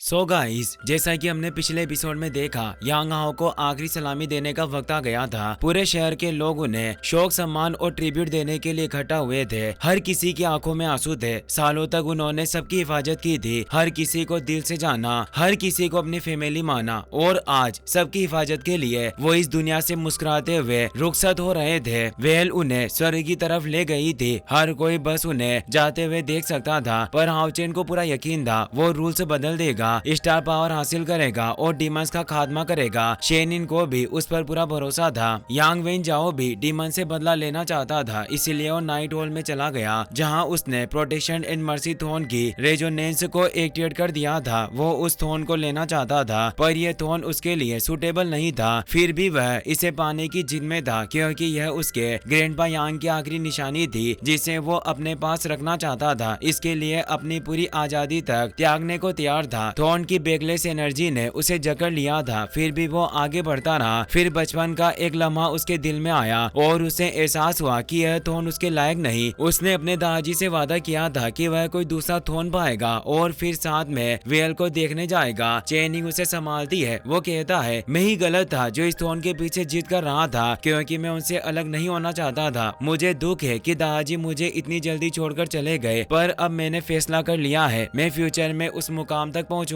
So guys, जैसा कि हमने पिछले एपिसोड में देखा, यांग हाओ को आखिरी सलामी देने का वक्त आ गया था। पूरे शहर के लोग उन्हें शोक सम्मान और ट्रिब्यूट देने के लिए इकट्ठा हुए थे। हर किसी की आंखों में आंसू थे। सालों तक उन्होंने सबकी हिफाजत की थी, हर किसी को दिल से जाना, हर किसी को अपनी फैमिली माना, और आज सबकी हिफाजत के लिए वो इस दुनिया से मुस्कुराते हुए रुखसत हो रहे थे। वेल उन्हें स्वर्ग की तरफ ले गई थी। हर कोई बस उन्हें जाते हुए देख सकता था, पर हाओचेन को पूरा यकीन था वो रूल्स बदल देगा, स्टार पावर हासिल करेगा और डीमंस का खात्मा करेगा। शेनिन को भी उस पर पूरा भरोसा था। यांग वेन जाओ भी डीमन से बदला लेना चाहता था, इसलिए वो नाइट हॉल में चला गया, जहां उसने प्रोटेक्शन एंड मर्सी थोन की रेजोनेंस को एक्टिवेट कर दिया था। वो उस थोन को लेना चाहता था, पर यह थोन उसके लिए सुटेबल नहीं था। फिर भी वह इसे पाने की जिद में था, क्योंकि यह उसके ग्रैंडपा यांग की आखिरी निशानी थी, जिसे वो अपने पास रखना चाहता था। इसके लिए अपनी पूरी आजादी तक त्यागने को तैयार था। थॉर्न की बेगलेस एनर्जी ने उसे जकड़ लिया था, फिर भी वो आगे बढ़ता रहा। फिर बचपन का एक लम्हा उसके दिल में आया और उसे एहसास हुआ कि यह थॉर्न उसके लायक नहीं। उसने अपने दादाजी से वादा किया था कि वह कोई दूसरा थॉर्न पाएगा और फिर साथ में वेल को देखने जाएगा। चेनिंग उसे संभालती है। वो कहता है, मैं ही गलत था जो इस थॉर्न के पीछे जिद कर रहा था, क्योंकि मैं उनसे अलग नहीं होना चाहता था। मुझे दुख है कि दादाजी मुझे इतनी जल्दी छोड़कर चले गए, पर अब मैंने फैसला कर लिया है, मैं फ्यूचर में उस मुकाम तक पहुंचूंगा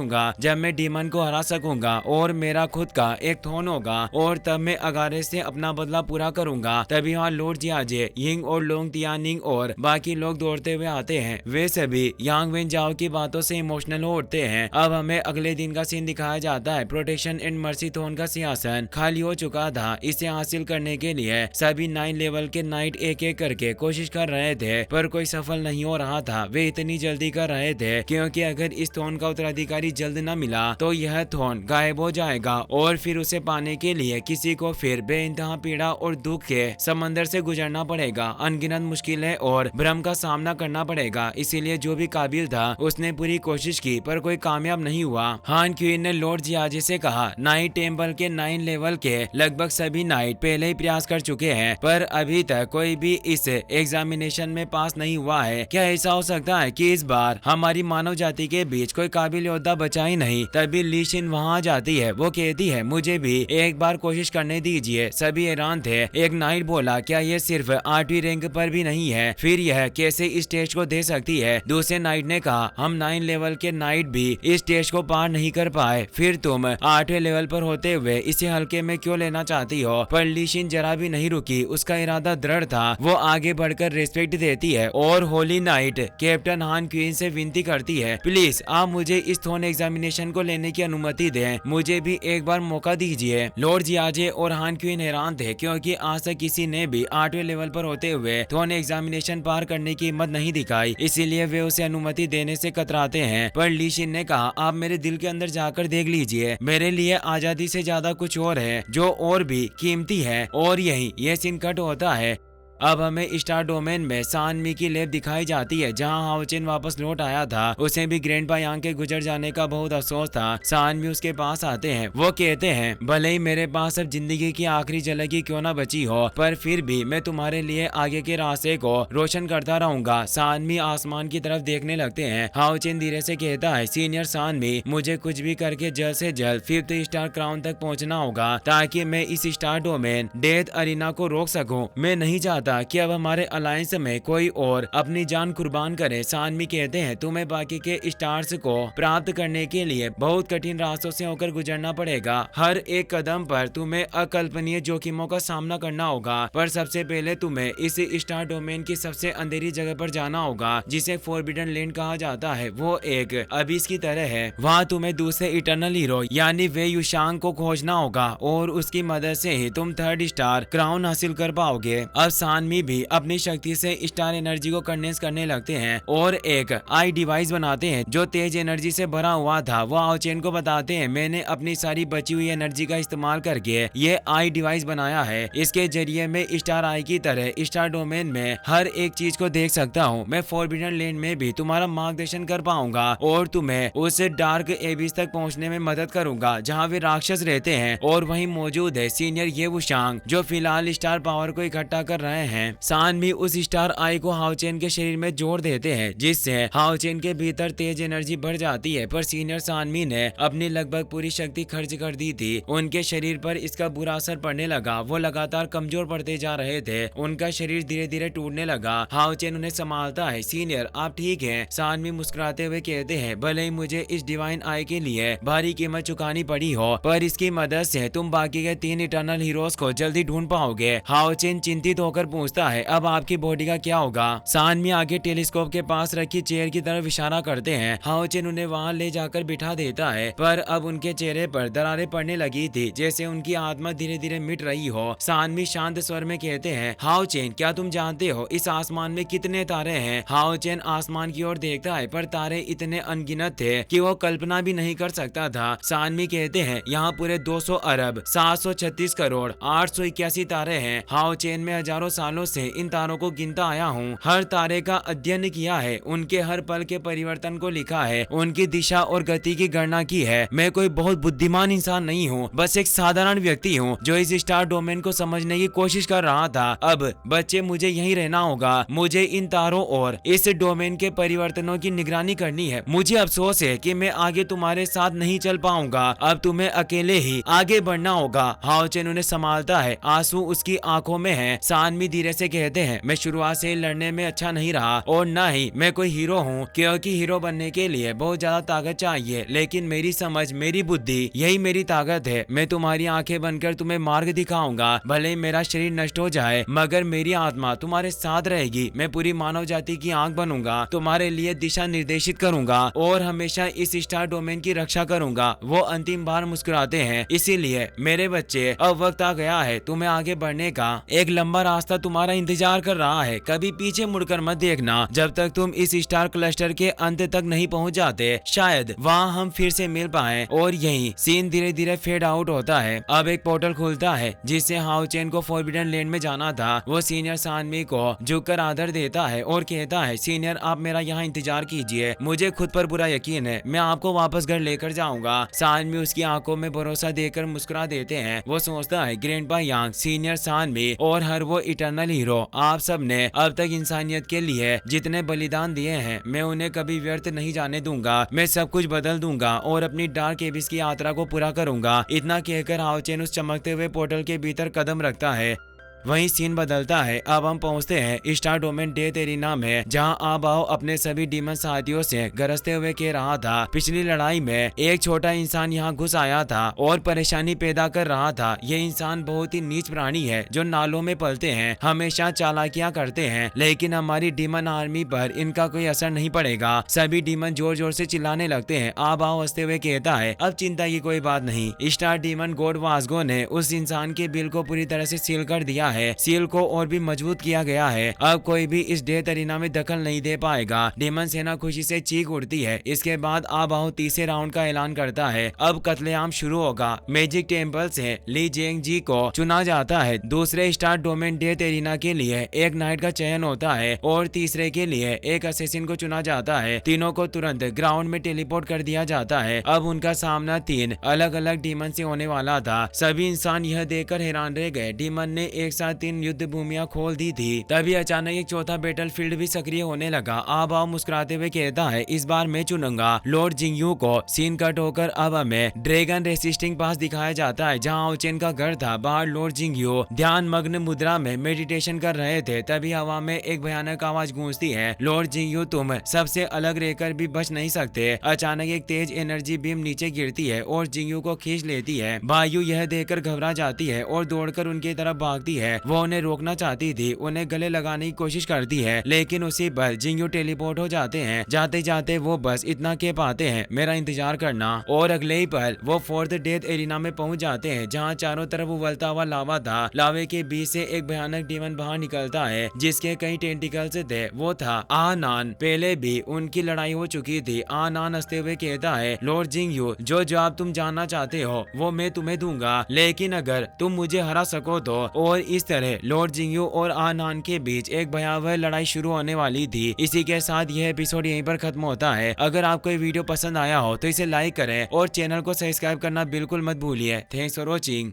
जब मैं डीमन को हरा सकूंगा और मेरा खुद का एक थोन होगा, और तब मैं अगारे से अपना बदला पूरा करूंगा। तभी वहाँ लॉर्ड जियाजे, यिंग और लोंग तियानिंग और बाकी लोग दौड़ते हुए आते हैं। वे सभी यांग वेन जाओ की बातों से इमोशनल हो उठते हैं। अब हमें अगले दिन का सीन दिखाया जाता है। प्रोटेक्शन एंड मर्सी थोन का सिंहासन खाली हो चुका था। इसे हासिल करने के लिए सभी 9 लेवल के नाइट एक एक करके कोशिश कर रहे थे, पर कोई सफल नहीं हो रहा था। वे इतनी जल्दी कर रहे थे क्योंकि अगर इस थोन का उत्तराधिकारी जल्द न मिला तो यह थोन गायब हो जाएगा, और फिर उसे पाने के लिए किसी को फिर बेइंतहा पीड़ा और दुख के समंदर से गुजरना पड़ेगा। अनगिनत मुश्किलें और भ्रम का सामना करना पड़ेगा। इसीलिए जो भी काबिल था उसने पूरी कोशिश की, पर कोई कामयाब नहीं हुआ। हान क्वीन ने लॉर्ड जियाजे से कहा, नाइट टेम्पल के 9 लेवल के लगभग सभी नाइट पहले ही प्रयास कर चुके हैं, पर अभी तक कोई भी इस एग्जामिनेशन में पास नहीं हुआ है। क्या ऐसा हो सकता है कि इस बार हमारी मानव जाति के बीच कोई काबिल योद्धा बचा ही नहीं? तभी ली शिन वहाँ जाती है। वो कहती है, मुझे भी एक बार कोशिश करने दीजिए। सभी हैरान थे। एक नाइट बोला, क्या ये सिर्फ 8वीं रैंक पर भी नहीं है? फिर यह कैसे इस टेस्ट को दे सकती है? दूसरे नाइट ने कहा, हम 9 लेवल के नाइट भी इस टेस्ट को पार नहीं कर पाए, फिर तुम 8वें लेवल पर होते हुए इसे हल्के में क्यों लेना चाहती हो? पर ली शिन जरा भी नहीं रुकी। उसका इरादा दृढ़ था। वो आगे बढ़कर रिस्पेक्ट देती है और होली नाइट कैप्टन हान क्वीन से विनती करती है, प्लीज आप मुझे इस थोन एग्जामिनेशन को लेने की अनुमति दें, मुझे भी एक बार मौका दीजिए। लॉर्ड जियाजे और हान क्वीन हैरान थे, क्योंकि आज तक किसी ने भी 8वें लेवल पर होते हुए थोन एग्जामिनेशन पार करने की हिम्मत नहीं दिखाई, इसीलिए वे उसे अनुमति देने से कतराते हैं। पर ली शिन ने कहा, आप मेरे दिल के अंदर जाकर देख लीजिए, मेरे लिए आजादी से ज्यादा कुछ और है जो और भी कीमती है। और यही ये सीन कट होता है। अब हमें स्टार डोमेन में सानमी की लैब दिखाई जाती है, जहां हाओचेन वापस लौट आया था। उसे भी ग्रैंडपा यांग के गुजर जाने का बहुत अफसोस था। सानमी उसके पास आते हैं। वो कहते हैं, भले ही मेरे पास अब जिंदगी की आखिरी झलक ही क्यों ना बची हो, पर फिर भी मैं तुम्हारे लिए आगे के रास्ते को रोशन करता रहूंगा। सानमी आसमान की तरफ देखने लगते हैं। हाओचेन धीरे से कहता है, सीनियर सानमी, मुझे कुछ भी करके जल्द से जल्द 5th स्टार क्राउन तक पहुंचना होगा, ताकि मैं इस स्टार डोमेन डेथ अरीना को रोक सकूं। मैं नहीं चाहता कि अब हमारे अलायंस में कोई और अपनी जान कुर्बान करे। सानमी कहते हैं, तुम्हें बाकी के स्टार्स को प्राप्त करने के लिए बहुत कठिन रास्तों से होकर गुजरना पड़ेगा। हर एक कदम पर तुम्हें अकल्पनीय जोखिमों का सामना करना होगा, पर सबसे पहले तुम्हें इस स्टार डोमेन की सबसे अंधेरी जगह पर जाना होगा, जिसे फॉरबिडन लैंड कहा जाता है। वो एक अबिस की तरह है। वहाँ तुम्हें दूसरे इटर्नल हीरो यानी वे युशांग को खोजना होगा, और उसकी मदद से ही तुम 3rd स्टार क्राउन हासिल कर पाओगे। अब सानमी भी अपनी शक्ति से स्टार एनर्जी को कंडेंस करने लगते हैं और एक आई डिवाइस बनाते हैं जो तेज एनर्जी से भरा हुआ था। वो हाओचेन को बताते हैं, मैंने अपनी सारी बची हुई एनर्जी का इस्तेमाल करके ये आई डिवाइस बनाया है। इसके जरिए मैं स्टार आई की तरह स्टार डोमेन में हर एक चीज को देख सकता हूँ। मैं फॉरबिडन लैंड में भी तुम्हारा मार्गदर्शन कर पाऊंगा और तुम्हें उस डार्क एबिस तक पहुँचने में मदद करूंगा जहाँ वे राक्षस रहते हैं। और वहीं मौजूद है सीनियर ये वुशांग, जो फिलहाल स्टार पावर को इकट्ठा कर रहे रहे हैं। सानमी उस स्टार आई को हाओचेन के शरीर में जोड़ देते हैं, जिससे हाओचेन के भीतर तेज एनर्जी बढ़ जाती है। पर सीनियर सानमी ने अपनी लगभग पूरी शक्ति खर्च कर दी थी। उनके शरीर पर इसका बुरा असर पड़ने लगा। वो लगातार कमजोर पड़ते जा रहे थे। उनका शरीर धीरे धीरे टूटने लगा। हाओचेन उन्हें संभालता है। सीनियर, आप ठीक हैं? सानमी मुस्कुराते हुए कहते हैं, भले ही मुझे इस डिवाइन आई के लिए भारी कीमत चुकानी पड़ी हो, पर इसकी मदद से तुम बाकी के 3 इटर्नल हीरोज को जल्दी ढूंढ पाओगे। हाओचेन चिंतित होकर पूछता है, अब आपकी बॉडी का क्या होगा? सानमी आगे टेलीस्कोप के पास रखी चेयर की तरफ इशारा करते हैं। हाओचेन उन्हें वहां ले जाकर बिठा देता है, पर अब उनके चेहरे पर दरारें पड़ने लगी थी, जैसे उनकी आत्मा धीरे धीरे मिट रही हो। सानमी शांत स्वर में कहते हैं, हाओचेन, क्या तुम जानते हो इस आसमान में कितने तारे हैं? हाओचेन आसमान की ओर देखता है, पर तारे इतने अनगिनत थे कि वो कल्पना भी नहीं कर सकता था। सानमी कहते हैं, यहाँ पूरे 200 अरब 736 करोड़ 881 तारे हैं। हाओचेन में हजारों सालों से इन तारों को गिनता आया हूँ। हर तारे का अध्ययन किया है, उनके हर पल के परिवर्तन को लिखा है, उनकी दिशा और गति की गणना की है। मैं कोई बहुत बुद्धिमान इंसान नहीं हूँ, बस एक साधारण व्यक्ति हूँ जो इस स्टार डोमेन को समझने की कोशिश कर रहा था। अब बच्चे, मुझे यहीं रहना होगा। मुझे इन तारों और इस डोमेन के परिवर्तनों की निगरानी करनी है। मुझे अफसोस है कि मैं आगे तुम्हारे साथ नहीं चल पाऊंगा। अब तुम्हें अकेले ही आगे बढ़ना होगा। हाओचेन उन्हें संभालता है, आंसू उसकी आंखों में है। सानमी धीरे से कहते हैं, मैं शुरुआत से लड़ने में अच्छा नहीं रहा और न ही मैं कोई हीरो हूँ, क्योंकि हीरो बनने के लिए बहुत ज्यादा ताकत चाहिए। लेकिन मेरी समझ, मेरी बुद्धि, यही मेरी ताकत है। मैं तुम्हारी आंखें बनकर तुम्हें मार्ग दिखाऊंगा। भले ही मेरा शरीर नष्ट हो जाए, मगर मेरी आत्मा तुम्हारे साथ रहेगी। मैं पूरी मानव जाति की आंख बनूंगा, तुम्हारे लिए दिशा निर्देशित करूंगा और हमेशा इस स्टार डोमेन की रक्षा करूंगा। वो अंतिम बार मुस्कुराते हैं, इसीलिए मेरे बच्चे, अब वक्त आ गया है तुम्हें आगे बढ़ने का। एक लंबा रास्ता तुम्हारा इंतजार कर रहा है। कभी पीछे मुड़कर मत देखना जब तक तुम इस स्टार क्लस्टर के अंत तक नहीं पहुंच जाते। शायद वहां हम फिर से मिल पाएं। और यही सीन धीरे धीरे फेड आउट होता है। अब एक पोर्टल खुलता है जिससे हाओचेन को फॉरबिडन लैंड में जाना था। वो सीनियर सानमी को झुककर आदर देता है और कहता है, सीनियर, आप मेरा यहाँ इंतजार कीजिए। मुझे खुद पर पूरा यकीन है, मैं आपको वापस घर लेकर जाऊंगा। सानमी उसकी आंखों में भरोसा देकर मुस्कुरा देते हैं। वो सोचता है, ग्रैंडपा यांग, सीनियर सानमी और हर वो इटर्नल हीरो, आप सब ने अब तक इंसानियत के लिए जितने बलिदान दिए हैं, मैं उन्हें कभी व्यर्थ नहीं जाने दूंगा। मैं सब कुछ बदल दूंगा और अपनी डार्क एबिस की यात्रा को पूरा करूंगा। इतना कहकर हाओचेन उस चमकते हुए पोर्टल के भीतर कदम रखता है। वहीं सीन बदलता है। अब हम पहुंचते हैं स्टार डोमेन डेथ एरिना में, जहां आबाओ अपने सभी डीमन साथियों से गरजते हुए कह रहा था, पिछली लड़ाई में एक छोटा इंसान यहां घुस आया था और परेशानी पैदा कर रहा था। ये इंसान बहुत ही नीच प्राणी है जो नालों में पलते हैं, हमेशा चालाकियां करते हैं, लेकिन हमारी डीमन आर्मी पर इनका कोई असर नहीं पड़ेगा। सभी डीमन जोर जोर से चिल्लाने लगते हैं। आबाओ हंसते हुए कहता है, अब चिंता की कोई बात नहीं। स्टार डीमन गॉड वास्गो ने उस इंसान के बिल को पूरी तरह से सील कर दिया है। सील को और भी मजबूत किया गया है। अब कोई भी इस डेथ एरिना में दखल नहीं दे पाएगा। डेमन सेना खुशी से चीख उठती है। इसके बाद आबाओ तीसरे राउंड का ऐलान करता है। अब कत्लेआम शुरू होगा। मैजिक टेम्पल से ली जेंग जी को चुना जाता है। दूसरे स्टार डोमेन डेथ एरिना के लिए एक नाइट का चयन होता है और तीसरे के लिए एक असेसिन को चुना जाता है। तीनों को तुरंत ग्राउंड में टेलीपोर्ट कर दिया जाता है। अब उनका सामना 3 अलग अलग डीमन से होने वाला था। सभी इंसान यह देखकर हैरान रह गए। डीमन ने एक साथ 3 युद्ध भूमियां खोल दी थी। तभी अचानक एक चौथा बैटलफील्ड भी सक्रिय होने लगा। आबाओ मुस्कुराते हुए कहता है, इस बार मैं चुनूंगा लॉर्ड जिंगयू को। सीन कट होकर अब हमें ड्रैगन रेसिस्टिंग पास दिखाया जाता है, जहां ओचेन का घर था। बाहर लॉर्ड जिंगयू ध्यान मग्न मुद्रा में मेडिटेशन कर रहे थे। तभी हवा में एक भयानक आवाज गूंजती है, लॉर्ड जिंगयू, तुम सबसे अलग रहकर भी बच नहीं सकते। अचानक एक तेज एनर्जी बीम नीचे गिरती है और जिंगयू को खींच लेती है। बायु यह देखकर घबरा जाती है और दौड़कर उनकी तरफ भागती है। वो उन्हें रोकना चाहती थी, उन्हें गले लगाने की कोशिश करती है, लेकिन उसी पर जिंगयू टेलीपोर्ट हो जाते हैं। जाते जाते वो बस इतना कह पाते हैं, मेरा इंतजार करना। और अगले ही पल वो 4th डेथ एरिना में पहुंच जाते हैं, जहां चारों तरफ उबलता हुआ लावा था। लावे के बीच से एक भयानक डीमन बाहर निकलता है, जिसके कई टेंटिकल्स थे। वो था आनान। पहले भी उनकी लड़ाई हो चुकी थी। आनान हंसते हुए कहता है, लॉर्ड जिंगयू, जो जवाब तुम जानना चाहते हो वो मैं तुम्हें दूंगा, लेकिन अगर तुम मुझे हरा सको तो। और इस तरह लॉर्ड जिंगयू और आनान के बीच एक भयावह लड़ाई शुरू होने वाली थी। इसी के साथ यह एपिसोड यहीं पर खत्म होता है। अगर आपको ये वीडियो पसंद आया हो तो इसे लाइक करें और चैनल को सब्सक्राइब करना बिल्कुल मत भूलिए। Thanks for watching.